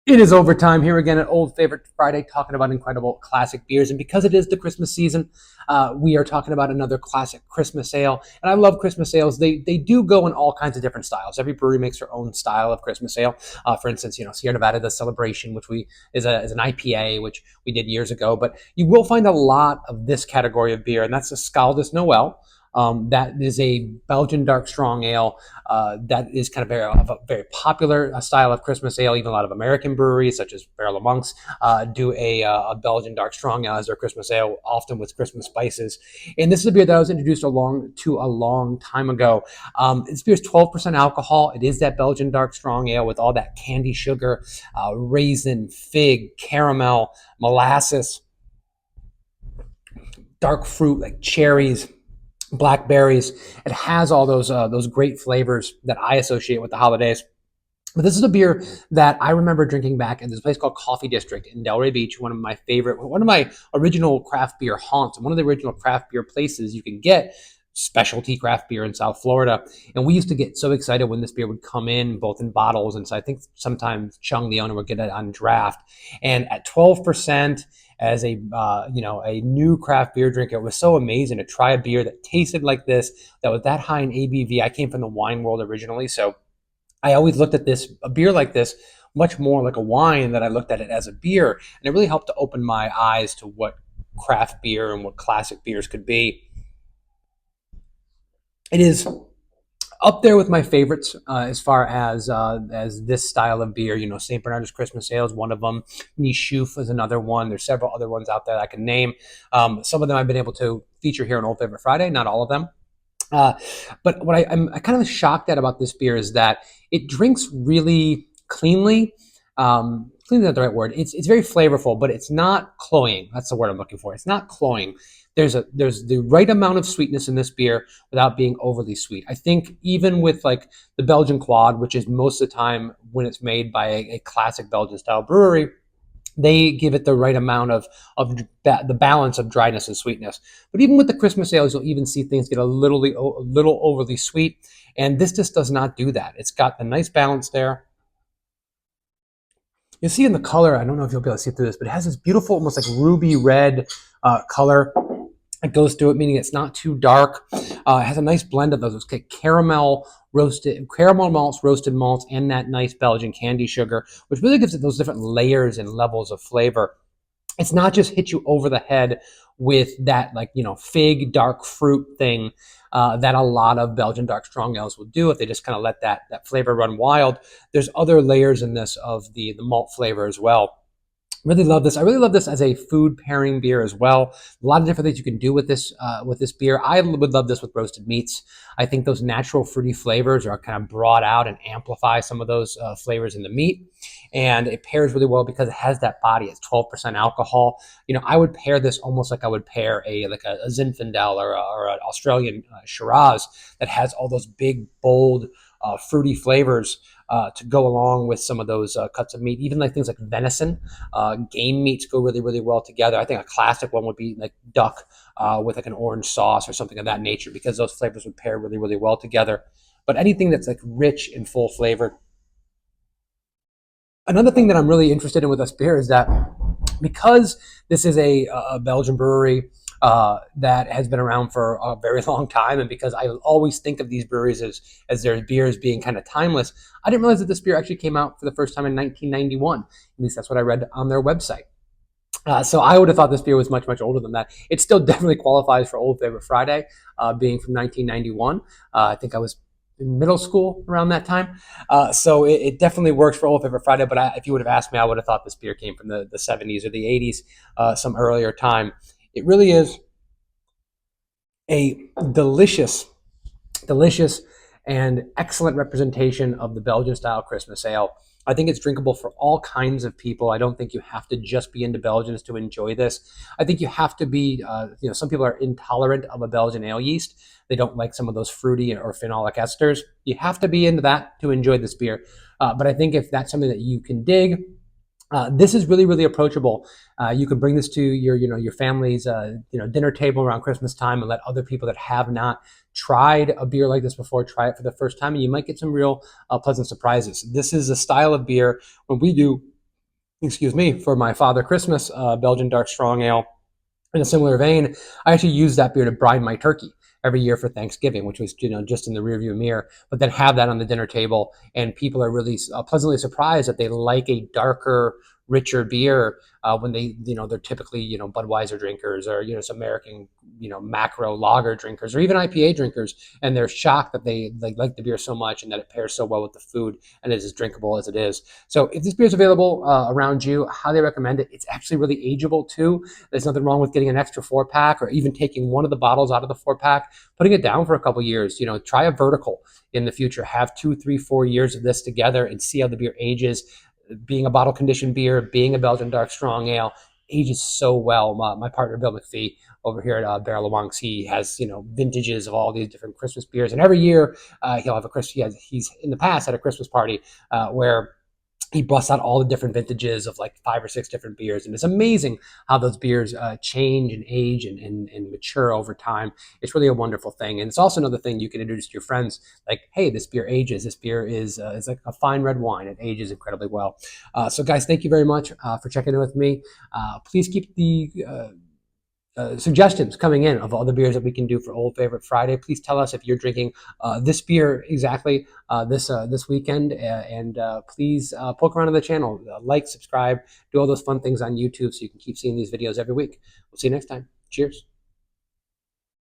It is overtime here again at Old Favorite Friday, talking about incredible classic beers. And because it is the Christmas season, we are talking about another classic Christmas ale. And I love Christmas ales. They do go in all kinds of different styles. Every brewery makes their own style of Christmas ale. For instance, Sierra Nevada, the Celebration, which is an IPA, which we did years ago. But you will find a lot of this category of beer, and that's the Scaldis Noel. That is a Belgian dark strong ale that is kind of a very popular style of Christmas ale. Even a lot of American breweries, such as Barrel of Monks, do a Belgian dark strong ale as their Christmas ale, often with Christmas spices. And this is a beer that I was introduced a long time ago. This beer is 12% alcohol. It is that Belgian dark strong ale with all that candy sugar, raisin, fig, caramel, molasses, dark fruit like cherries, blackberries. It has all those great flavors that I associate with the holidays. But this is a beer that I remember drinking back in this place called Coffee District in Delray Beach, one of my original craft beer haunts, one of the original craft beer places you can get specialty craft beer in South Florida. And we used to get so excited when this beer would come in, both in bottles, and so I think sometimes Chung, the owner, would get it on draft. And at 12%, as a new craft beer drinker, it was so amazing to try a beer that tasted like this, that was that high in ABV. I came from the wine world originally, so I always looked at a beer like this much more like a wine than I looked at it as a beer. And it really helped to open my eyes to what craft beer and what classic beers could be. It is up there with my favorites as far as this style of beer. St. Bernard's Christmas Ale is one of them. Nishouf is another one. There's several other ones out there I can name. Some of them I've been able to feature here on Old Favorite Friday, not all of them. But what I'm kind of shocked at about this beer is that it drinks really cleanly. Cleanly is not the right word. It's very flavorful, but it's not cloying. That's the word I'm looking for. It's not cloying. There's the right amount of sweetness in this beer without being overly sweet. I think even with like the Belgian Quad, which is most of the time when it's made by a classic Belgian style brewery, they give it the right amount of the balance of dryness and sweetness. But even with the Christmas ales, you'll even see things get a little overly sweet, and this just does not do that. It's got a nice balance there. You see in the color, I don't know if you'll be able to see through this, but it has this beautiful, almost like ruby red color. It goes through it, meaning it's not too dark. It has a nice blend of those caramel malts, roasted malts, and that nice Belgian candy sugar, which really gives it those different layers and levels of flavor. It's not just hit you over the head with that fig dark fruit thing that a lot of Belgian dark strong ales will do if they just kind of let that flavor run wild. There's other layers in this of the malt flavor as well. Really love this. I really love this as a food pairing beer as well. A lot of different things you can do with this beer. I would love this with roasted meats. I think those natural fruity flavors are kind of brought out and amplify some of those flavors in the meat. And it pairs really well because it has that body. It's 12% alcohol. I would pair this almost like I would pair a Zinfandel or an Australian Shiraz that has all those big, bold, fruity flavors to go along with some of those cuts of meat. Even like things like venison, game meats go really, really well together. I think a classic one would be like duck with like an orange sauce or something of that nature, because those flavors would pair really, really well together. But anything that's like rich and full flavored. Another thing that I'm really interested in with this beer is that because this is a Belgian brewery that has been around for a very long time, and because I always think of these breweries as their beers being kind of timeless, I didn't realize that this beer actually came out for the first time in 1991. At least that's what I read on their website. So I would have thought this beer was much, much older than that. It still definitely qualifies for Old Favorite Friday, being from 1991. I think I was in middle school around that time. So it definitely works for Old Favorite Friday. But if you would have asked me, I would have thought this beer came from the 70s or the 80s, some earlier time. It really is a delicious and excellent representation of the Belgian style Christmas ale. I think it's drinkable for all kinds of people. I don't think you have to just be into Belgians to enjoy this. I think you have to be, some people are intolerant of a Belgian ale yeast. They don't like some of those fruity or phenolic esters. You have to be into that to enjoy this beer. But I think if that's something that you can dig, this is really, really approachable. You can bring this to your family's, dinner table around Christmas time, and let other people that have not tried a beer like this before try it for the first time, and you might get some real pleasant surprises. This is a style of beer when we do excuse me, for my father Christmas, Belgian dark strong ale. In a similar vein, I actually use that beer to brine my turkey every year for Thanksgiving, which was just in the rearview mirror. But then have that on the dinner table, and people are really pleasantly surprised that they like a darker, richer beer when they're typically Budweiser drinkers or some American macro lager drinkers or even IPA drinkers, and they're shocked that they like the beer so much and that it pairs so well with the food and is as drinkable as it is. So if this beer is available around you, highly recommend it. It's actually really ageable too. There's nothing wrong with getting an extra 4-pack or even taking one of the bottles out of the 4-pack, putting it down for a couple years. Try a vertical in the future. Have 2, 3, 4 years of this together and see how the beer ages. Being a bottle conditioned beer, being a Belgian dark strong ale, ages so well. My partner Bill McPhee over here at Barrel of Monks, he has vintages of all these different Christmas beers, and every year he'll have a Christmas. He's in the past had a Christmas party where he busts out all the different vintages of like 5 or 6 different beers. And it's amazing how those beers change and age and mature over time. It's really a wonderful thing. And it's also another thing you can introduce to your friends, like, hey, this beer ages. This beer is like a fine red wine. It ages incredibly well. So guys, thank you very much for checking in with me. Please keep the suggestions coming in of all the beers that we can do for Old Favorite Friday. Please tell us if you're drinking this beer exactly this weekend, and please poke around on the channel, like, subscribe, do all those fun things on YouTube so you can keep seeing these videos every week. We'll see you next time. Cheers.